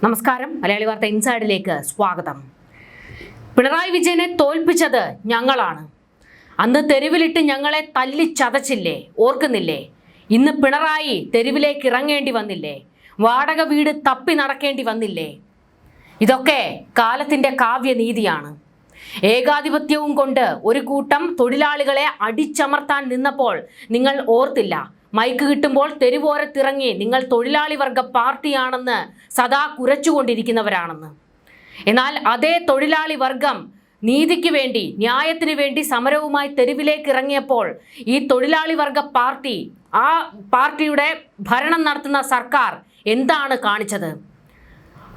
നമസ്കാരം. മലയാളി വാർത്ത ഇൻസൈഡിലേക്ക് സ്വാഗതം. പിണറായി വിജയനെ തോൽപ്പിച്ചത് ഞങ്ങളാണ്. അന്ന് തെരുവിലിട്ട് ഞങ്ങളെ തല്ലിച്ചതച്ചില്ലേ, ഓർക്കുന്നില്ലേ? ഇന്ന് പിണറായി തെരുവിലേക്ക് ഇറങ്ങേണ്ടി വന്നില്ലേ? വാടക വീട് തപ്പി നടക്കേണ്ടി വന്നില്ലേ? ഇതൊക്കെ കാലത്തിൻ്റെ കാവ്യനീതിയാണ്. ഏകാധിപത്യവും കൊണ്ട് ഒരു കൂട്ടം തൊഴിലാളികളെ അടിച്ചമർത്താൻ നിന്നപ്പോൾ നിങ്ങൾ ഓർത്തില്ല. മൈക്ക് കിട്ടുമ്പോൾ തെരുവോരത്തിറങ്ങി നിങ്ങൾ തൊഴിലാളി വർഗ പാർട്ടിയാണെന്ന് സദാ കുരച്ചുകൊണ്ടിരിക്കുന്നവരാണെന്ന്. എന്നാൽ അതേ തൊഴിലാളി വർഗം നീതിക്ക് വേണ്ടി, ന്യായത്തിന് വേണ്ടി സമരവുമായി തെരുവിലേക്ക് ഇറങ്ങിയപ്പോൾ ഈ തൊഴിലാളി വർഗ പാർട്ടി, ആ പാർട്ടിയുടെ ഭരണം നടത്തുന്ന സർക്കാർ എന്താണ് കാണിച്ചത്?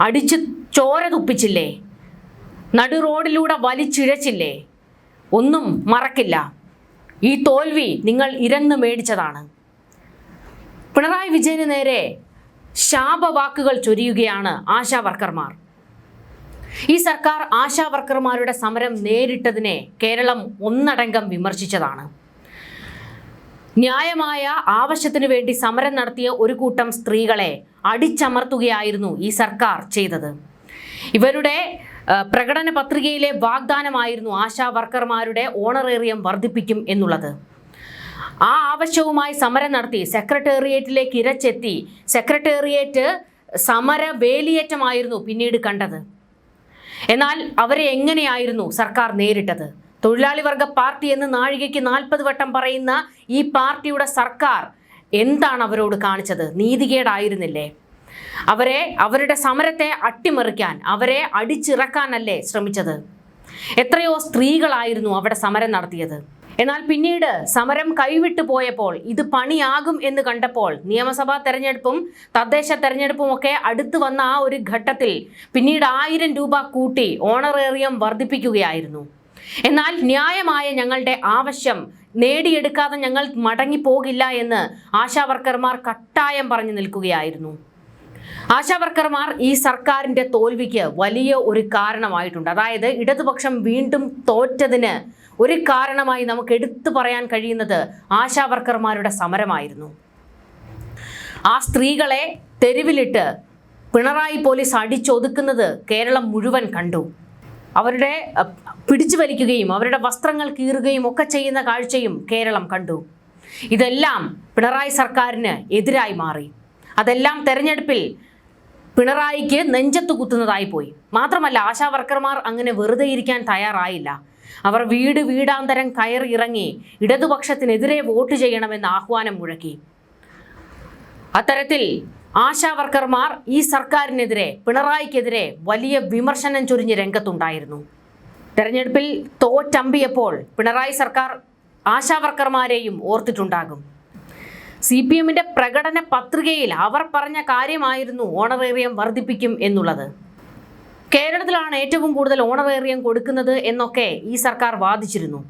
അടിച്ച് ചോര തുപ്പിച്ചില്ലേ? നടു റോഡിലൂടെ വലിച്ചിഴച്ചില്ലേ? ഒന്നും മറക്കില്ല. ഈ തോൽവി നിങ്ങൾ ഇരന്ന് മേടിച്ചതാണ്. പിണറായി വിജയന് നേരെ ശാപവാക്കുകൾ ചൊരിയുകയാണ് ആശാ വർക്കർമാർ. ഈ സർക്കാർ ആശാ വർക്കർമാരുടെ സമരം നേരിട്ടതിനെ കേരളം ഒന്നടങ്കം വിമർശിച്ചതാണ്. ന്യായമായ ആവശ്യത്തിനു വേണ്ടി സമരം നടത്തിയ ഒരു കൂട്ടം സ്ത്രീകളെ അടിച്ചമർത്തുകയായിരുന്നു ഈ സർക്കാർ ചെയ്തത്. ഇവരുടെ പ്രകടന പത്രികയിലെ വാഗ്ദാനമായിരുന്നു ആശാ വർക്കർമാരുടെ ഓണറേറിയം വർദ്ധിപ്പിക്കും എന്നുള്ളത്. ആ ആവശ്യവുമായി സമരം നടത്തി സെക്രട്ടേറിയറ്റിലേക്ക് ഇരച്ചെത്തി. സെക്രട്ടേറിയറ്റ് സമര വേലിയേറ്റമായിരുന്നു പിന്നീട് കണ്ടത്. എന്നാൽ അവരെ എങ്ങനെയായിരുന്നു സർക്കാർ നേരിട്ടത്? തൊഴിലാളി വർഗ പാർട്ടി എന്ന് നാഴികയ്ക്ക് 40 വട്ടം പറയുന്ന ഈ പാർട്ടിയുടെ സർക്കാർ എന്താണ് അവരോട് കാണിച്ചത്? നീതികേടായിരുന്നില്ലേ? അവരുടെ സമരത്തെ അട്ടിമറിക്കാൻ, അവരെ അടിച്ചിറക്കാനല്ലേ ശ്രമിച്ചത്? എത്രയോ സ്ത്രീകളായിരുന്നു അവിടെ സമരം നടത്തിയത്. എന്നാൽ പിന്നീട് സമരം കൈവിട്ടു പോയപ്പോൾ, ഇത് പണിയാകും എന്ന് കണ്ടപ്പോൾ, നിയമസഭാ തെരഞ്ഞെടുപ്പും തദ്ദേശ തെരഞ്ഞെടുപ്പും ഒക്കെ അടുത്തു വന്ന ആ ഒരു ഘട്ടത്തിൽ പിന്നീട് 1000 രൂപ കൂട്ടി ഓണറേറിയം വർദ്ധിപ്പിക്കുകയായിരുന്നു. എന്നാൽ ന്യായമായ ഞങ്ങളുടെ ആവശ്യം നേടിയെടുക്കാതെ ഞങ്ങൾ മടങ്ങിപ്പോകില്ല എന്ന് ആശാ വർക്കർമാർ കട്ടായം പറഞ്ഞു നിൽക്കുകയായിരുന്നു. ആശാ വർക്കർമാർ ഈ സർക്കാരിൻ്റെ തോൽവിക്ക് വലിയ ഒരു കാരണമായിട്ടുണ്ട്. അതായത് ഇടതുപക്ഷം വീണ്ടും തോറ്റതിന് ഒരു കാരണമായി നമുക്ക് എടുത്തു പറയാൻ കഴിയുന്നത് ആശാ വർക്കർമാരുടെ സമരമായിരുന്നു. ആ സ്ത്രീകളെ തെരുവിലിട്ട് പിണറായി പോലീസ് അടിച്ചൊതുക്കുന്നത് കേരളം മുഴുവൻ കണ്ടു. അവരുടെ പിടിച്ചു വലിക്കുകയും അവരുടെ വസ്ത്രങ്ങൾ കീറുകയും ഒക്കെ ചെയ്യുന്ന കാഴ്ചയും കേരളം കണ്ടു. ഇതെല്ലാം പിണറായി സർക്കാരിന് എതിരായി മാറി. അതെല്ലാം തെരഞ്ഞെടുപ്പിൽ പിണറായിക്ക് നെഞ്ചത്ത് കുത്തുന്നതായി പോയി. മാത്രമല്ല, ആശാ വർക്കർമാർ അങ്ങനെ വെറുതെ ഇരിക്കാൻ തയ്യാറായില്ല. അവർ വീടാന്തരം കയറി ഇറങ്ങി ഇടതുപക്ഷത്തിനെതിരെ വോട്ട് ചെയ്യണമെന്ന് ആഹ്വാനം മുഴക്കി. അത്തരത്തിൽ ആശാ വർക്കർമാർ ഈ സർക്കാരിനെതിരെ, പിണറായിക്കെതിരെ വലിയ വിമർശനം ചൊരിഞ്ഞ് രംഗത്തുണ്ടായിരുന്നു. തെരഞ്ഞെടുപ്പിൽ തോറ്റമ്പിയപ്പോൾ പിണറായി സർക്കാർ ആശാ വർക്കർമാരെയും ഓർത്തിട്ടുണ്ടാകും. CPM-ന്റെ പ്രകടന പത്രികയിൽ അവർ പറഞ്ഞ കാര്യമായിരുന്നു ഓണറേറിയം വർദ്ധിപ്പിക്കും എന്നുള്ളത്. കേരളത്തിലാണ് ഏറ്റവും കൂടുതൽ ഓണറേറിയം കൊടുക്കുന്നത് എന്നൊക്കെ ഈ സർക്കാർ വാദിച്ചിരുന്നു.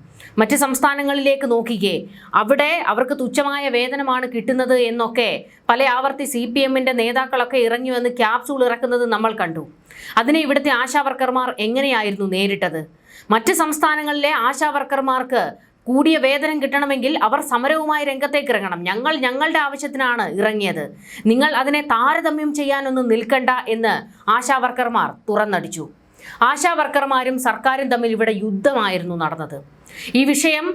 മറ്റ് സംസ്ഥാനങ്ങളിലേക്ക് നോക്കിക്കേ, അവിടെ അവർക്ക് തുച്ഛമായ വേതനമാണ് കിട്ടുന്നത് എന്നൊക്കെ പല ആവർത്തി CPM-ന്റെ നേതാക്കളൊക്കെ ഇറങ്ങി വന്ന് ക്യാപ്സൂൾ ഇറക്കുന്നത് നമ്മൾ കണ്ടു. അതിനെ ഇവിടുത്തെ ആശാ വർക്കർമാർ എങ്ങനെയായിരുന്നു നേരിട്ടത്? മറ്റ് സംസ്ഥാനങ്ങളിലെ ആശാ വർക്കർമാർക്ക് കൂടിയ വേതനം കിട്ടണമെങ്കിൽ അവർ സമരവുമായി രംഗത്തേക്ക് ഇറങ്ങണം. ഞങ്ങളുടെ ആവശ്യത്തിനാണ് ഇറങ്ങിയത്, നിങ്ങൾ അതിനെ താരതമ്യം ചെയ്യാനൊന്നും നിൽക്കണ്ട എന്ന് ആശാ വർക്കർമാർ തുറന്നടിച്ചു. ആശാ വർക്കർമാരും സർക്കാരും തമ്മിൽ ഇവിടെ യുദ്ധമായിരുന്നു നടന്നത്. ഈ വിഷയം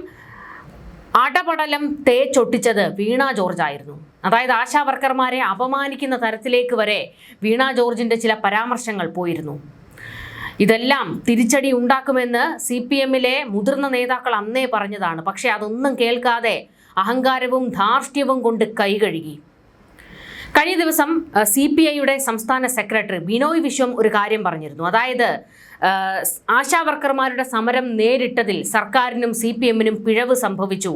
അടപടലം തേച്ചൊട്ടിച്ചത് വീണ ജോർജ് ആയിരുന്നു. അതായത് ആശാ വർക്കർമാരെ അപമാനിക്കുന്ന തരത്തിലേക്ക് വരെ വീണ ജോർജിൻ്റെ ചില പരാമർശങ്ങൾ പോയിരുന്നു. ഇതെല്ലാം തിരിച്ചടി ഉണ്ടാക്കുമെന്ന് CPM-ലെ മുതിർന്ന നേതാക്കൾ അന്നേ പറഞ്ഞതാണ്. പക്ഷേ അതൊന്നും കേൾക്കാതെ അഹങ്കാരവും ധാർഷ്ട്യവും കൊണ്ട് കൈകഴുകി. കഴിഞ്ഞ ദിവസം CPI-യുടെ സംസ്ഥാന സെക്രട്ടറി ബിനോയ് വിശ്വം ഒരു കാര്യം പറഞ്ഞിരുന്നു. അതായത് ആശാ വർക്കർമാരുടെ സമരം നേരിട്ടതിൽ സർക്കാരിനും CPM-നും പിഴവ് സംഭവിച്ചു.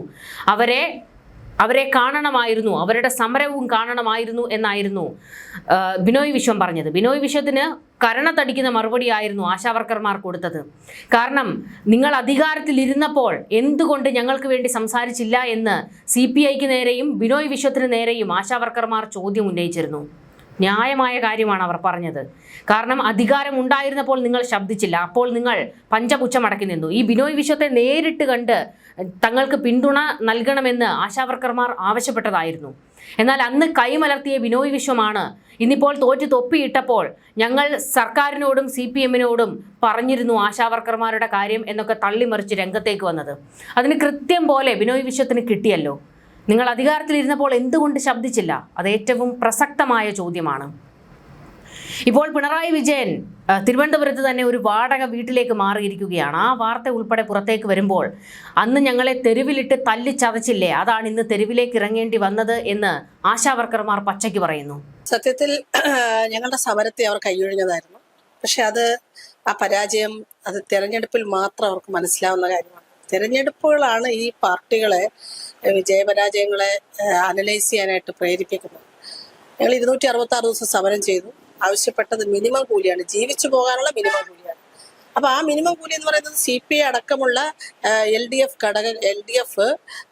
അവരെ കാണണമായിരുന്നു, അവരുടെ സമരവും കാണണമായിരുന്നു എന്നായിരുന്നു ബിനോയ് വിശ്വം പറഞ്ഞത്. ബിനോയ് വിശ്വത്തിന് കരണത്തടിക്കുന്ന മറുപടിയായിരുന്നു ആശാ വർക്കർമാർ കൊടുത്തത്. കാരണം നിങ്ങൾ അധികാരത്തിലിരുന്നപ്പോൾ എന്തുകൊണ്ട് ഞങ്ങൾക്ക് വേണ്ടി സംസാരിച്ചില്ല എന്ന് CPI-ക്ക് നേരെയും ബിനോയ് വിശ്വത്തിന് നേരെയും ആശാ വർക്കർമാർ ചോദ്യം ഉന്നയിച്ചിരുന്നു. ന്യായമായ കാര്യമാണ് അവർ പറഞ്ഞത്. കാരണം അധികാരം ഉണ്ടായിരുന്നപ്പോൾ നിങ്ങൾ ശബ്ദിച്ചില്ല, അപ്പോൾ നിങ്ങൾ പഞ്ചപുച്ഛം അടക്കി നിന്നു. ഈ ബിനോയ് വിശ്വത്തെ നേരിട്ട് കണ്ട് തങ്ങൾക്ക് പിന്തുണ നൽകണമെന്ന് ആശാവർക്കർമാർ ആവശ്യപ്പെട്ടതായിരുന്നു. എന്നാൽ അന്ന് കൈമലർത്തിയ ബിനോയ് വിശ്വമാണ് ഇന്നിപ്പോൾ തോറ്റു തൊപ്പിയിട്ടപ്പോൾ ഞങ്ങൾ സർക്കാരിനോടും CPM-നോടും പറഞ്ഞിരുന്നു ആശാവർക്കർമാരുടെ കാര്യം എന്നൊക്കെ തള്ളിമറിച്ച് രംഗത്തേക്ക് വന്നത്. അതിന് കൃത്യം പോലെ ബിനോയ് വിശ്വത്തിന് കിട്ടിയല്ലോ. നിങ്ങൾ അധികാരത്തിലിരുന്നപ്പോൾ എന്തുകൊണ്ട് ശബ്ദിച്ചില്ല? അത് ഏറ്റവും പ്രസക്തമായ ചോദ്യമാണ്. ഇപ്പോൾ പിണറായി വിജയൻ തിരുവനന്തപുരത്ത് തന്നെ ഒരു വാടക വീട്ടിലേക്ക് മാറിയിരിക്കുകയാണ്. ആ വാർത്ത ഉൾപ്പെടെ പുറത്തേക്ക് വരുമ്പോൾ അന്ന് ഞങ്ങളെ തെരുവിലിട്ട് തല്ലിച്ചതച്ചില്ലേ, അതാണ് ഇന്ന് തെരുവിലേക്ക് ഇറങ്ങേണ്ടി വന്നത് എന്ന് ആശാവർക്കർമാർ പച്ചയ്ക്ക് പറയുന്നു. സത്യത്തിൽ ഞങ്ങളുടെ സമരത്തെ അവർ കൈയൊഴിഞ്ഞതായിരുന്നു. പക്ഷെ ആ പരാജയം അത് തെരഞ്ഞെടുപ്പിൽ മാത്രം അവർക്ക് മനസ്സിലാവുന്ന കാര്യമാണ്. തെരഞ്ഞെടുപ്പുകളാണ് ഈ പാർട്ടികളെ വിജയപരാജയങ്ങളെ അനലൈസ് ചെയ്യാനായിട്ട് പ്രേരിപ്പിക്കുന്നത്. ഞങ്ങൾ 266 ദിവസം സമരം ചെയ്തു. ആവശ്യപ്പെട്ടത് മിനിമം കൂലിയാണ്, ജീവിച്ചു പോകാനുള്ള മിനിമം കൂലിയാണ്. അപ്പൊ ആ മിനിമം കൂലി എന്ന് പറയുന്നത് CPI അടക്കമുള്ള LDF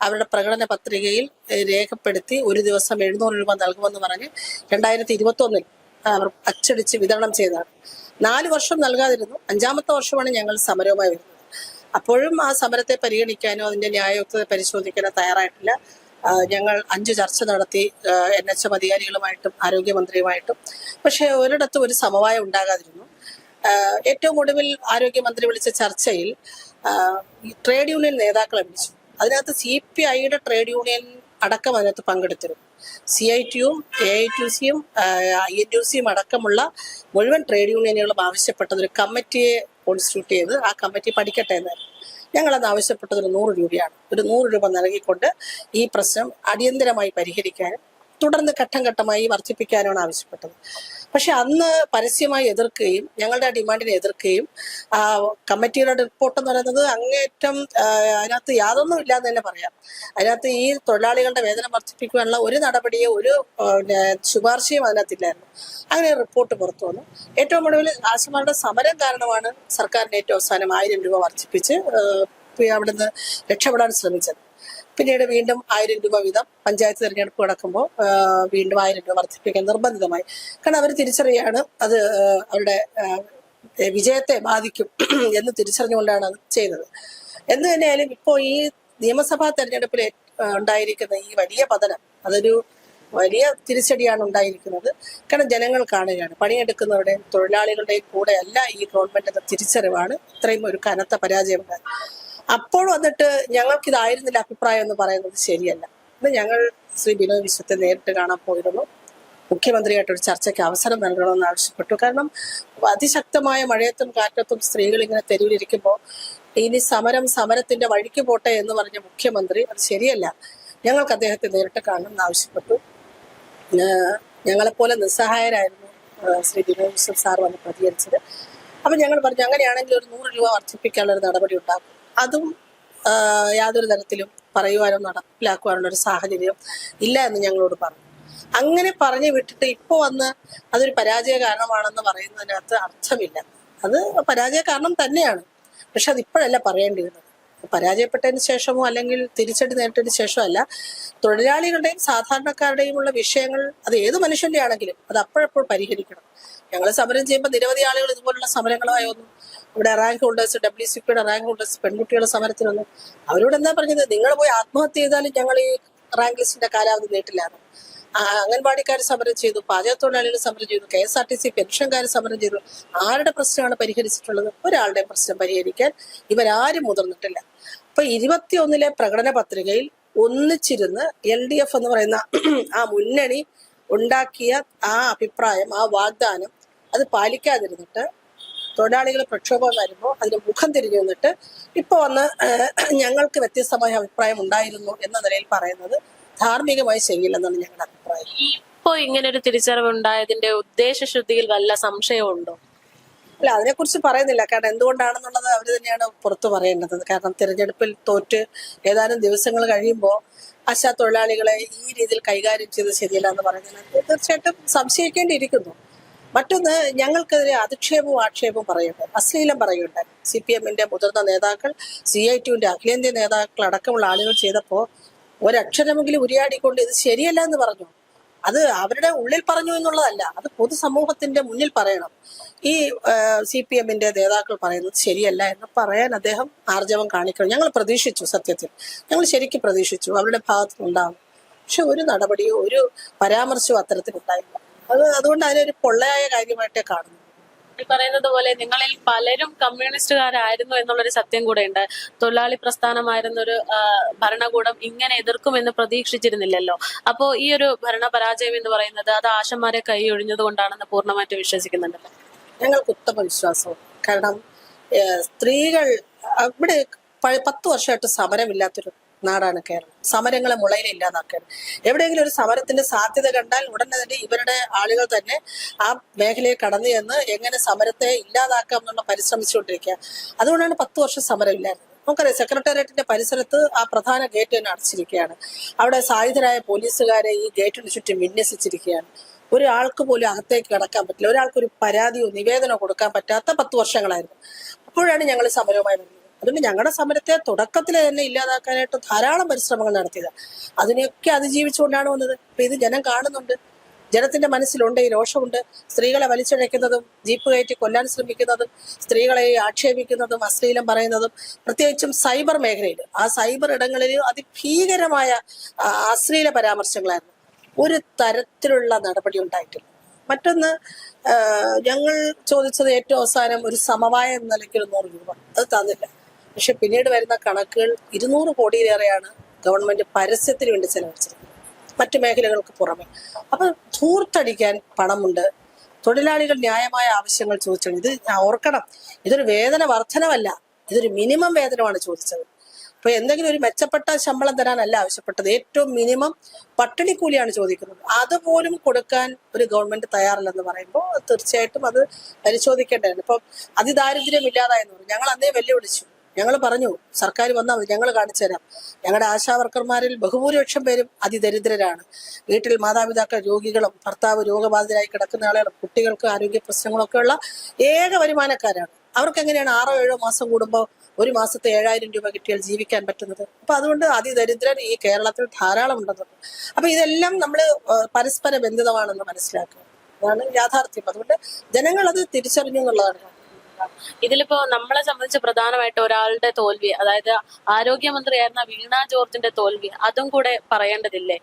അവരുടെ പ്രകടന പത്രികയിൽ രേഖപ്പെടുത്തി ഒരു ദിവസം 700 രൂപ നൽകുമെന്ന് പറഞ്ഞ് 2021 അവർ അച്ചടിച്ച് വിതരണം ചെയ്തതാണ്. 4 വർഷം നൽകാതിരുന്നു. 5ാമത്തെ വർഷമാണ് ഞങ്ങൾ സമരവുമായി വരുന്നത്. അപ്പോഴും ആ സമരത്തെ പരിഗണിക്കാനോ അതിന്റെ ന്യായയുക്തത പരിശോധിക്കാനോ തയ്യാറായിട്ടില്ല. ഞങ്ങൾ 5 ചർച്ച നടത്തി NHM അധികാരികളുമായിട്ടും ആരോഗ്യമന്ത്രിയുമായിട്ടും. പക്ഷെ ഒരിടത്തും ഒരു സമവായം ഉണ്ടാകാതിരുന്നു. ഏറ്റവും ഒടുവിൽ ആരോഗ്യമന്ത്രി വിളിച്ച ചർച്ചയിൽ ട്രേഡ് യൂണിയൻ നേതാക്കളെ വിളിച്ചു. അതിനകത്ത് CPIയുടെ ട്രേഡ് യൂണിയൻ അടക്കം അതിനകത്ത് പങ്കെടുത്തിരുന്നു. CITUവും AITUCയും INTUCയും അടക്കമുള്ള മുഴുവൻ ട്രേഡ് യൂണിയനുകളും ആവശ്യപ്പെട്ടത് ഒരു കമ്മിറ്റിയെ കോൺസ്റ്റിറ്റ്യൂട്ട് ചെയ്ത് ആ കമ്മിറ്റി പഠിക്കട്ടെ എന്നായിരുന്നു. ഞങ്ങളത് ആവശ്യപ്പെട്ടത് 100 രൂപയാണ്. ഒരു 100 രൂപ നൽകിക്കൊണ്ട് ഈ പ്രശ്നം അടിയന്തരമായി പരിഹരിക്കാനും തുടർന്ന് ഘട്ടം ഘട്ടമായി വർദ്ധിപ്പിക്കാനാണ് ആവശ്യപ്പെട്ടത്. പക്ഷെ അന്ന് പരസ്യമായി എതിർക്കുകയും ഞങ്ങളുടെ ആ ഡിമാൻഡിനെ എതിർക്കുകയും കമ്മിറ്റിയുടെ റിപ്പോർട്ട് എന്ന് പറയുന്നത് അങ്ങേയറ്റം അതിനകത്ത് യാതൊന്നും ഇല്ലാന്ന് തന്നെ പറയാം. അതിനകത്ത് ഈ തൊഴിലാളികളുടെ വേതനം വർദ്ധിപ്പിക്കുവാനുള്ള ഒരു നടപടിയോ ഒരു ശുപാർശയും അതിനകത്തില്ലായിരുന്നു. അങ്ങനെ റിപ്പോർട്ട് പുറത്തു വന്നു. ഏറ്റവും ഒടുവിൽ ആശമാരുടെ സമരം കാരണമാണ് സർക്കാരിന് ഏറ്റവും അവസാനം 1000 രൂപ വർദ്ധിപ്പിച്ച് അവിടുന്ന് രക്ഷപ്പെടാൻ ശ്രമിച്ചത്. പിന്നീട് വീണ്ടും 1000 രൂപ വീതം പഞ്ചായത്ത് തെരഞ്ഞെടുപ്പ് നടക്കുമ്പോൾ വീണ്ടും 1000 രൂപ വർദ്ധിപ്പിക്കാൻ നിർബന്ധിതമായി. കാരണം അവർ തിരിച്ചറിയാണ് അത് അവരുടെ വിജയത്തെ ബാധിക്കും എന്ന് തിരിച്ചറിഞ്ഞുകൊണ്ടാണ് അത് ചെയ്തത്. എന്ത് തന്നെയായാലും ഇപ്പോൾ ഈ നിയമസഭാ തെരഞ്ഞെടുപ്പിൽ ഉണ്ടായിരിക്കുന്ന ഈ വലിയ പതനം അതൊരു വലിയ തിരിച്ചടിയാണ് ഉണ്ടായിരിക്കുന്നത്. കാരണം ജനങ്ങൾ കാണുകയാണ് പണിയെടുക്കുന്നവരുടെയും തൊഴിലാളികളുടെയും കൂടെ അല്ല ഈ ഗവൺമെന്റ് എന്ന തിരിച്ചറിവാണ് ഇത്രയും ഒരു കനത്ത പരാജയമുണ്ടായത്. അപ്പോൾ വന്നിട്ട് ഞങ്ങൾക്കിതായിരുന്നില്ല അഭിപ്രായം എന്ന് പറയുന്നത് ശരിയല്ല. ഇന്ന് ഞങ്ങൾ ശ്രീ ബിനോയ് വിശ്വത്തെ നേരിട്ട് കാണാൻ പോയിരുന്നു. മുഖ്യമന്ത്രിയായിട്ടൊരു ചർച്ചയ്ക്ക് അവസരം നൽകണമെന്ന് ആവശ്യപ്പെട്ടു. കാരണം അതിശക്തമായ മഴയത്തും കാറ്റത്തും സ്ത്രീകൾ ഇങ്ങനെ തെരുവിലിരിക്കുമ്പോൾ ഇനി സമരത്തിന്റെ വഴിക്ക് പോട്ടെ എന്ന് പറഞ്ഞ മുഖ്യമന്ത്രി അത് ശരിയല്ല, ഞങ്ങൾക്ക് അദ്ദേഹത്തെ നേരിട്ട് കാണണമെന്ന് ആവശ്യപ്പെട്ടു. ഞങ്ങളെപ്പോലെ നിസ്സഹായരായിരുന്നു ശ്രീ ബിനോയ് വിശ്വം സാർ വന്ന് പ്രതികരിച്ചത്. അപ്പം ഞങ്ങൾ പറഞ്ഞു അങ്ങനെയാണെങ്കിൽ ഒരു 100 രൂപ വർദ്ധിപ്പിക്കാനുള്ള ഒരു നടപടി ഉണ്ടാകും. അതും യാതൊരു തരത്തിലും പറയുവാനോ നടപ്പിലാക്കുവാനുള്ള ഒരു സാഹചര്യം ഇല്ല എന്ന് ഞങ്ങളോട് പറഞ്ഞു. അങ്ങനെ പറഞ്ഞു വിട്ടിട്ട് ഇപ്പോൾ വന്ന് അതൊരു പരാജയ കാരണമാണെന്ന് പറയുന്നതിനകത്ത് അർത്ഥമില്ല. അത് പരാജയ കാരണം തന്നെയാണ്. പക്ഷെ അതിപ്പോഴല്ല പറയേണ്ടിയിരുന്നത്. പരാജയപ്പെട്ടതിന് ശേഷമോ അല്ലെങ്കിൽ തിരിച്ചടി നേരിട്ടതിന് ശേഷമല്ല, തൊഴിലാളികളുടെയും സാധാരണക്കാരുടെയും ഉള്ള വിഷയങ്ങൾ അത് ഏത് മനുഷ്യന്റെ ആണെങ്കിലും അത് അപ്പോഴപ്പോൾ പരിഹരിക്കണം. ഞങ്ങൾ സമരം ചെയ്യുമ്പോൾ നിരവധി ആളുകൾ ഇതുപോലുള്ള സമരങ്ങളുമായി വന്നു. ഇവിടെ റാങ്ക് ഹോൾഡേഴ്സ്, WCPയുടെ റാങ്ക് ഹോൾഡേഴ്സ് പെൺകുട്ടികളുടെ സമരത്തിന് വന്നു. അവരോട് എന്താ പറഞ്ഞത്? നിങ്ങൾ പോയി ആത്മഹത്യ ചെയ്താലും ഞങ്ങൾ ഈ റാങ്ക് ലിസ്റ്റിന്റെ കാലാവധി നീട്ടില്ലായിരുന്നു. അംഗൻവാടിക്കാർ സമരം ചെയ്തു, പാചക തൊഴിലാളികൾ സമരം ചെയ്തു, KSRTC പെൻഷൻകാർ സമരം ചെയ്തു. ആരുടെ പ്രശ്നമാണ് പരിഹരിച്ചിട്ടുള്ളത്? ഒരാളുടെ പ്രശ്നം പരിഹരിക്കാൻ ഇവരാരും മുതിർന്നിട്ടില്ല. അപ്പൊ 21 പ്രകടന പത്രികയിൽ ഒന്നിച്ചിരുന്ന് LDF എന്ന് പറയുന്ന ആ മുന്നണി ഉണ്ടാക്കിയ ആ അഭിപ്രായം, ആ വാഗ്ദാനം അത് പാലിക്കാതിരുന്നിട്ട് തൊഴിലാളികൾ പ്രക്ഷോഭം വരുമ്പോൾ അതിന് മുഖം തിരിഞ്ഞു നിന്നിട്ട് ഇപ്പൊ വന്ന് ഞങ്ങൾക്ക് വ്യത്യസ്തമായ അഭിപ്രായം ഉണ്ടായിരുന്നു എന്ന നിലയിൽ പറയുന്നത് ധാർമ്മികമായി ശരിയില്ലെന്നാണ് ഞങ്ങളുടെ അഭിപ്രായം. ഇപ്പോ ഇങ്ങനെ ഒരു തിരിച്ചറിവുണ്ടായതിന്റെ ഉദ്ദേശശുദ്ധിയിൽ വല്ല സംശയമുണ്ടോ? അല്ല, അതിനെക്കുറിച്ച് പറയുന്നില്ല. കാരണം എന്തുകൊണ്ടാണെന്നുള്ളത് അവർ തന്നെയാണ് പുറത്തു പറയേണ്ടത്. കാരണം തിരഞ്ഞെടുപ്പിൽ തോറ്റ് ഏതാനും ദിവസങ്ങൾ കഴിയുമ്പോൾ ആശാ തൊഴിലാളികളെ ഈ രീതിയിൽ കൈകാര്യം ചെയ്ത് ശരിയല്ല എന്ന് പറയുന്നത് തീർച്ചയായിട്ടും സംശയിക്കേണ്ടിയിരിക്കുന്നു. മറ്റൊന്ന്, ഞങ്ങൾക്കെതിരെ അധിക്ഷേപവും ആക്ഷേപവും പറയുന്നുണ്ട്, അശ്ലീലം പറയുന്നുണ്ട്. CPMന്റെ മുതിർന്ന നേതാക്കൾ, CITUവിന്റെ അഖിലേന്ത്യാ നേതാക്കൾ അടക്കമുള്ള ആളുകൾ ചെയ്തപ്പോൾ ഒരക്ഷരമെങ്കിലും ഉരിയാടിക്കൊണ്ട് ഇത് ശരിയല്ല എന്ന് പറഞ്ഞു. അത് അവരുടെ ഉള്ളിൽ പറഞ്ഞു എന്നുള്ളതല്ല, അത് പൊതുസമൂഹത്തിന്റെ മുന്നിൽ പറയണം. ഈ CPM-ന്റെ നേതാക്കൾ പറയുന്നത് ശരിയല്ല എന്ന് പറയാൻ അദ്ദേഹം ആർജവം കാണിക്കണം. ഞങ്ങൾ പ്രതീക്ഷിച്ചു, സത്യത്തിൽ ഞങ്ങൾ ശരിക്കും പ്രതീക്ഷിച്ചു അവരുടെ ഭാഗത്തുനിന്നുണ്ടാകും. പക്ഷെ ഒരു നടപടിയോ ഒരു പരാമർശവും അത്തരത്തിലുണ്ടായില്ല. അതുകൊണ്ട് അതിനൊരു പൊള്ളയായ കാര്യമായിട്ടേ കാണുന്നു. ഈ പറയുന്നത് പോലെ നിങ്ങളിൽ പലരും കമ്മ്യൂണിസ്റ്റുകാരായിരുന്നു എന്നുള്ളൊരു സത്യം കൂടെ ഉണ്ട്. തൊഴിലാളി പ്രസ്ഥാനമായിരുന്ന ഒരു ഭരണകൂടം ഇങ്ങനെ എതിർക്കുമെന്ന് പ്രതീക്ഷിച്ചിരുന്നില്ലല്ലോ. അപ്പോ ഈ ഒരു ഭരണ പരാജയം എന്ന് പറയുന്നത് അത് ആശമാരെ കൈയൊഴിഞ്ഞത് കൊണ്ടാണെന്ന് പൂർണ്ണമായിട്ട് വിശ്വസിക്കുന്നുണ്ടല്ലോ. ഞങ്ങൾക്ക് ഉത്തമ വിശ്വാസവും. കാരണം സ്ത്രീകൾ ഇവിടെ 10 വർഷമായിട്ട് സമരമില്ലാത്തൊരു നാടാണ് കേരളം. സമരങ്ങളെ മുളയിൽ ഇല്ലാതാക്കുകയാണ്. എവിടെയെങ്കിലും ഒരു സമരത്തിന്റെ സാധ്യത കണ്ടാൽ ഉടനെ തന്നെ ഇവരുടെ ആളുകൾ തന്നെ ആ മേഖലയിൽ കടന്നു ചെന്ന് എങ്ങനെ സമരത്തെ ഇല്ലാതാക്കാം എന്നുള്ള പരിശ്രമിച്ചുകൊണ്ടിരിക്കുക. അതുകൊണ്ടാണ് 10 വർഷം സമരമില്ലായിരുന്നത്. നമുക്കറിയാം, സെക്രട്ടേറിയറ്റിന്റെ പരിസരത്ത് ആ പ്രധാന ഗേറ്റ് തന്നെ അടച്ചിരിക്കുകയാണ്. അവിടെ സായുധരായ പോലീസുകാരെ ഈ ഗേറ്റിന് ചുറ്റും വിന്യസിച്ചിരിക്കുകയാണ്. ഒരാൾക്ക് പോലും അകത്തേക്ക് കടക്കാൻ പറ്റില്ല. ഒരാൾക്കൊരു പരാതിയോ നിവേദനമോ കൊടുക്കാൻ പറ്റാത്ത 10 വർഷങ്ങളായിരുന്നു. അപ്പോഴാണ് ഞങ്ങൾ സമരവുമായി വരുന്നത്. അതുകൊണ്ട് ഞങ്ങളുടെ സമരത്തെ തുടക്കത്തിൽ തന്നെ ഇല്ലാതാക്കാനായിട്ട് ധാരാളം പരിശ്രമങ്ങൾ നടത്തിയത്. അതിനെയൊക്കെ അതിജീവിച്ചുകൊണ്ടാണ് വന്നത്. അപ്പൊ ഇത് ജനം കാണുന്നുണ്ട്, ജനത്തിന്റെ മനസ്സിലുണ്ട്, ഈ രോഷമുണ്ട്. സ്ത്രീകളെ വലിച്ചിഴയ്ക്കുന്നതും ജീപ്പ് കയറ്റി കൊല്ലാൻ ശ്രമിക്കുന്നതും സ്ത്രീകളെ ആക്ഷേപിക്കുന്നതും അശ്ലീലം പറയുന്നതും പ്രത്യേകിച്ചും സൈബർ മേഖലയിൽ, ആ സൈബർ ഇടങ്ങളിൽ അതിഭീകരമായ അശ്ലീല പരാമർശങ്ങളായിരുന്നു. ഒരു തരത്തിലുള്ള നടപടി ഉണ്ടായിട്ടില്ല. മറ്റൊന്ന്, ഞങ്ങൾ ചോദിച്ചത് ഏറ്റവും അവസാനം ഒരു സമവായം എന്ന നിലയ്ക്ക് 100 രൂപ, അത് തന്നില്ല. പക്ഷെ പിന്നീട് വരുന്ന കണക്കുകൾ 200 കോടിയിലേറെയാണ് ഗവൺമെന്റ് പരസ്യത്തിന് വേണ്ടി ചെലവഴിച്ചിരിക്കുന്നത്, മറ്റു മേഖലകൾക്ക് പുറമെ. അപ്പൊ ധൂർത്തടിക്കാൻ പണമുണ്ട്. തൊഴിലാളികൾ ന്യായമായ ആവശ്യങ്ങൾ ചോദിച്ചു. ഇത് ഓർക്കണം, ഇതൊരു വേതന വർധനവല്ല, ഇതൊരു മിനിമം വേതനമാണ് ചോദിച്ചത്. അപ്പൊ എന്തെങ്കിലും ഒരു മെച്ചപ്പെട്ട ശമ്പളം തരാനല്ല ആവശ്യപ്പെട്ടത്, ഏറ്റവും മിനിമം പട്ടിണിക്കൂലിയാണ് ചോദിക്കുന്നത്. അതുപോലും കൊടുക്കാൻ ഒരു ഗവൺമെന്റ് തയ്യാറല്ലെന്ന് പറയുമ്പോൾ തീർച്ചയായിട്ടും അത് പരിശോധിക്കേണ്ടതാണ്. ഇപ്പം അതിദാരിദ്ര്യം ഇല്ലാതായെന്ന് പറഞ്ഞു. ഞങ്ങൾ അന്നേ വെല്ലുവിളിച്ചു. ഞങ്ങൾ പറഞ്ഞു, സർക്കാർ വന്നാൽ മതി, ഞങ്ങൾ കാണിച്ചു തരാം. ഞങ്ങളുടെ ആശാവർക്കർമാരിൽ ബഹുഭൂരിപക്ഷം പേരും അതിദരിദ്രരാണ്. വീട്ടിൽ മാതാപിതാക്കൾ രോഗികളും ഭർത്താവ് രോഗബാധിതരായി കിടക്കുന്ന ആളുകളും കുട്ടികൾക്ക് ആരോഗ്യ പ്രശ്നങ്ങളൊക്കെ ഉള്ള ഏക വരുമാനക്കാരാണ്. അവർക്ക് എങ്ങനെയാണ് 6-7 മാസം കൂടുമ്പോൾ ഒരു മാസത്തെ 7000 രൂപ കിട്ടിയാൽ ജീവിക്കാൻ പറ്റുന്നത്? അപ്പൊ അതുകൊണ്ട് അതിദരിദ്രർ ഈ കേരളത്തിൽ ധാരാളം ഉണ്ടെന്നത്. അപ്പൊ ഇതെല്ലാം നമ്മൾ പരസ്പര ബന്ധിതമാണെന്ന് മനസ്സിലാക്കുക, അതാണ് യാഥാർത്ഥ്യം. അതുകൊണ്ട് ജനങ്ങൾ അത് തിരിച്ചറിഞ്ഞു എന്നുള്ളതാണ്. ഇതിലിപ്പോ നമ്മളെ സംബന്ധിച്ച് പ്രധാനമായിട്ട് ഒരാളുടെ തോൽവി, അതായത് ആരോഗ്യമന്ത്രിയായിരുന്ന വീണ ജോർജിന്റെ തോൽവി, അതും കൂടെ പറയേണ്ടതില്ലേ?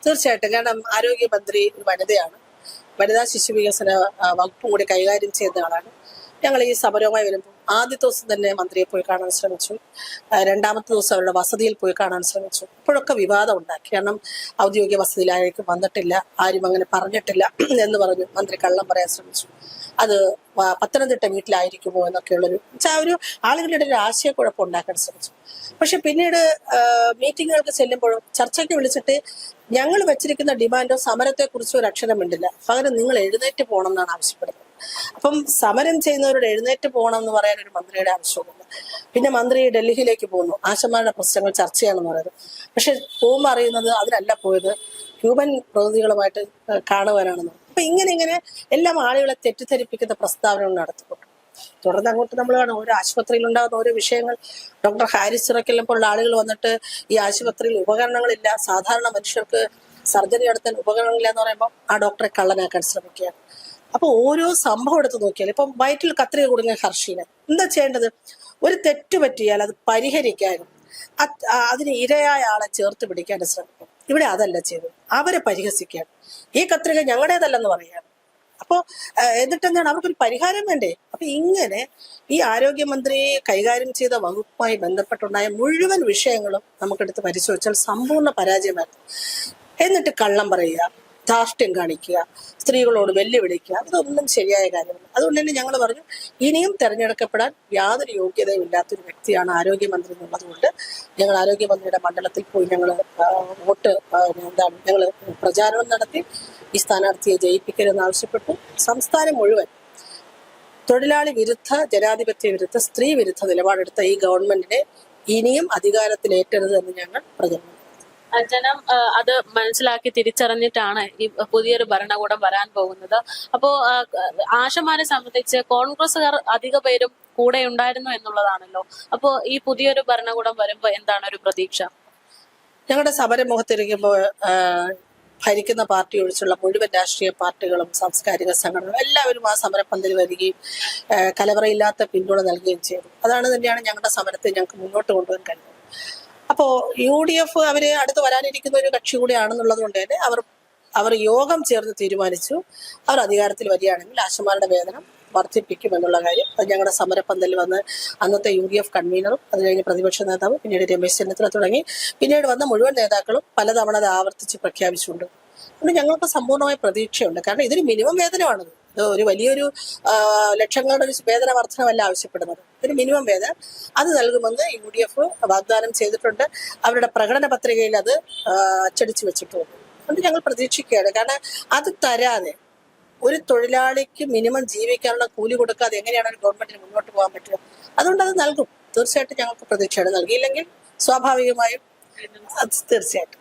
തീർച്ചയായിട്ടും. കാരണം ആരോഗ്യമന്ത്രി ഒരു വനിതയാണ്, വനിതാ ശിശു വികസന വകുപ്പും കൂടി കൈകാര്യം ചെയ്യുന്ന ആളാണ്. ഞങ്ങൾ ഈ സമരവുമായി വരുമ്പോൾ ആദ്യത്തെ ദിവസം തന്നെ മന്ത്രിയെ പോയി കാണാൻ ശ്രമിച്ചു. രണ്ടാമത്തെ ദിവസം അവരുടെ വസതിയിൽ പോയി കാണാൻ ശ്രമിച്ചു. ഇപ്പോഴൊക്കെ വിവാദം ഉണ്ടാക്കി. കാരണം ഔദ്യോഗിക വസതിയിൽ ആയിരിക്കും വന്നിട്ടില്ല, ആരും അങ്ങനെ പറഞ്ഞിട്ടില്ല എന്ന് പറഞ്ഞു മന്ത്രി കള്ളം പറയാൻ ശ്രമിച്ചു. അത് പത്തനംതിട്ട വീട്ടിലായിരിക്കുമോ എന്നൊക്കെയുള്ളൊരു ഒരു ആളുകളുടെ ഒരു ആശയക്കുഴപ്പം ഉണ്ടാക്കാൻ ശ്രമിച്ചു. പക്ഷെ പിന്നീട് മീറ്റിങ്ങുകൾക്ക് ചെല്ലുമ്പോഴും ചർച്ചയ്ക്ക് വിളിച്ചിട്ട് ഞങ്ങൾ വെച്ചിരിക്കുന്ന ഡിമാൻഡോ സമരത്തെക്കുറിച്ചോ ഒരു അക്ഷരം മിണ്ടില്ല. പകരം നിങ്ങൾ എഴുന്നേറ്റ് പോകണം എന്നാണ് ആവശ്യപ്പെടുന്നത്. അപ്പം സമരം ചെയ്യുന്നവരോട് എഴുന്നേറ്റ് പോകണം എന്ന് പറയാൻ ഒരു മന്ത്രിയുടെ ആവശ്യമുണ്ട്. പിന്നെ മന്ത്രി ഡൽഹിയിലേക്ക് പോകുന്നു, ആശമാരുടെ പ്രശ്നങ്ങൾ ചർച്ച ചെയ്യണമെന്ന് പറയുന്നത്. പക്ഷെ പോകുമ്പോൾ അറിയുന്നത് അതിനല്ല പോയത്, ഹ്യൂമൻ പ്രതിനിധികളുമായിട്ട് കാണുവാനാണെന്ന്. അപ്പൊ ഇങ്ങനെ എല്ലാം ആളുകളെ തെറ്റിദ്ധരിപ്പിക്കുന്ന പ്രസ്താവനകൾ നടത്തിക്കൊണ്ടു. തുടർന്ന് അങ്ങോട്ട് നമ്മൾ കാണും ഓരോ ആശുപത്രിയിൽ ഉണ്ടാകുന്ന ഓരോ വിഷയങ്ങൾ. ഡോക്ടർ ഹാരിസ് ചിറക്കലിനെ പോലുള്ള ആളുകൾ വന്നിട്ട് ഈ ആശുപത്രിയിൽ ഉപകരണങ്ങളില്ല, സാധാരണ മനുഷ്യർക്ക് സർജറി നടത്താൻ ഉപകരണങ്ങളില്ല എന്ന് പറയുമ്പോൾ ആ ഡോക്ടറെ കള്ളനാക്കാൻ ശ്രമിക്കുകയാണ്. അപ്പൊ ഓരോ സംഭവം എടുത്ത് നോക്കിയാൽ, ഇപ്പം വയറ്റിൽ കത്രിക കുടുങ്ങിയ ഹർഷീനെ എന്താ ചെയ്യേണ്ടത്? ഒരു തെറ്റ് പറ്റിയാൽ അത് പരിഹരിക്കാനും അതിന് ഇരയായ ആളെ ചേർത്ത് പിടിക്കാനും ശ്രമിക്കും. ഇവിടെ അതല്ല ചെയ്തത്, അവരെ പരിഹസിക്കുകയാണ്. ഈ കത്രിക ഞങ്ങളുടേതല്ലെന്ന് പറയുകയാണ്. അപ്പോ എന്നിട്ടെന്താണ്, അവർക്കൊരു പരിഹാരം വേണ്ടേ? അപ്പൊ ഇങ്ങനെ ഈ ആരോഗ്യമന്ത്രി കൈകാര്യം ചെയ്ത വകുപ്പുമായി ബന്ധപ്പെട്ടുണ്ടായ മുഴുവൻ വിഷയങ്ങളും നമുക്കെടുത്ത് പരിശോധിച്ചാൽ സമ്പൂർണ്ണ പരാജയമായിരുന്നു. എന്നിട്ട് കള്ളം പറയുക, ധാർഷ്ട്യം കാണിക്കുക, സ്ത്രീകളോട് വെല്ലുവിളിക്കുക, ഇതൊന്നും ശരിയായ കാര്യമല്ല. അതുകൊണ്ട് തന്നെ ഞങ്ങൾ പറഞ്ഞു, ഇനിയും തെരഞ്ഞെടുക്കപ്പെടാൻ യാതൊരു യോഗ്യതയും ഇല്ലാത്തൊരു വ്യക്തിയാണ് ആരോഗ്യമന്ത്രി എന്നുള്ളതുകൊണ്ട് ഞങ്ങൾ ആരോഗ്യമന്ത്രിയുടെ മണ്ഡലത്തിൽ പോയി ഞങ്ങൾ ഞങ്ങൾ പ്രചാരണം നടത്തി ഈ സ്ഥാനാർത്ഥിയെ ജയിപ്പിക്കരുതെന്ന് ആവശ്യപ്പെട്ടു. സംസ്ഥാനം മുഴുവൻ തൊഴിലാളി വിരുദ്ധ, ജനാധിപത്യ വിരുദ്ധ, സ്ത്രീ വിരുദ്ധ നിലപാടെടുത്ത ഈ ഗവൺമെന്റിനെ ഇനിയും അധികാരത്തിലേറ്റരുത് എന്ന് ഞങ്ങൾ പ്രചരണം. ജനം അത് മനസ്സിലാക്കി തിരിച്ചറിഞ്ഞിട്ടാണ് ഈ പുതിയൊരു ഭരണകൂടം വരാൻ പോകുന്നത്. അപ്പോ ആശമാരെ സംബന്ധിച്ച് കോൺഗ്രസുകാർ അധിക പേരും കൂടെ ഉണ്ടായിരുന്നു എന്നുള്ളതാണല്ലോ. അപ്പോ ഈ പുതിയൊരു ഭരണകൂടം വരുമ്പോ എന്താണ് ഒരു പ്രതീക്ഷ? ഞങ്ങളുടെ സമരമുഖത്തിരിക്കുമ്പോൾ ഭരിക്കുന്ന പാർട്ടി ഒഴിച്ചുള്ള മുഴുവൻ രാഷ്ട്രീയ പാർട്ടികളും സാംസ്കാരിക സംഘടനകളും എല്ലാവരും ആ സമരപ്പന്തൽ വരികയും കലവറയില്ലാത്ത പിന്തുണ നൽകുകയും ചെയ്തു. അതാണ് തന്നെയാണ് ഞങ്ങളുടെ സമരത്തെ ഞങ്ങൾക്ക് മുന്നോട്ട് കൊണ്ടുപോകാൻ കഴിയുന്നത്. അപ്പോൾ UDF അവര് അടുത്ത് വരാനിരിക്കുന്ന ഒരു കക്ഷി കൂടിയാണെന്നുള്ളത് കൊണ്ട് തന്നെ അവർ യോഗം ചേർന്ന് തീരുമാനിച്ചു, അവർ അധികാരത്തിൽ വരികയാണെങ്കിൽ ആശമാരുടെ വേതനം വർദ്ധിപ്പിക്കുമെന്നുള്ള കാര്യം. അത് ഞങ്ങളുടെ സമരപ്പന്തലിൽ വന്ന് അന്നത്തെ UDF കൺവീനറും അത് കഴിഞ്ഞ് പ്രതിപക്ഷ നേതാവും പിന്നീട് രമേശ് ചെന്നിത്തല തുടങ്ങി പിന്നീട് വന്ന മുഴുവൻ നേതാക്കളും പലതവണ അത് ആവർത്തിച്ച് പ്രഖ്യാപിച്ചിട്ടുണ്ട്. അതുകൊണ്ട് ഞങ്ങൾക്ക് സമ്പൂർണ്ണമായ പ്രതീക്ഷയുണ്ട്. കാരണം ഇതൊരു മിനിമം വേതനമാണത്. ഇത് ഒരു വലിയൊരു ലക്ഷങ്ങളുടെ ഒരു വേതന വർധനമല്ല ആവശ്യപ്പെടുന്നത്. ഒരു മിനിമം വേതനം അത് നൽകുമെന്ന് UDF വാഗ്ദാനം ചെയ്തിട്ടുണ്ട്. അവരുടെ പ്രകടന പത്രികയിൽ അത് അച്ചടിച്ചു വെച്ചിട്ടുണ്ട്. അതുകൊണ്ട് ഞങ്ങൾ പ്രതീക്ഷിക്കുകയാണ്. കാരണം അത് തരാതെ ഒരു തൊഴിലാളിക്ക് മിനിമം ജീവിക്കാനുള്ള കൂലി കൊടുക്കാതെ എങ്ങനെയാണ് ഒരു ഗവൺമെന്റിന് മുന്നോട്ട് പോകാൻ പറ്റുക? അതുകൊണ്ട് അത് നൽകും. തീർച്ചയായിട്ടും ഞങ്ങൾക്ക് പ്രതീക്ഷയാണ്. നൽകിയില്ലെങ്കിൽ സ്വാഭാവികമായും അത് തീർച്ചയായിട്ടും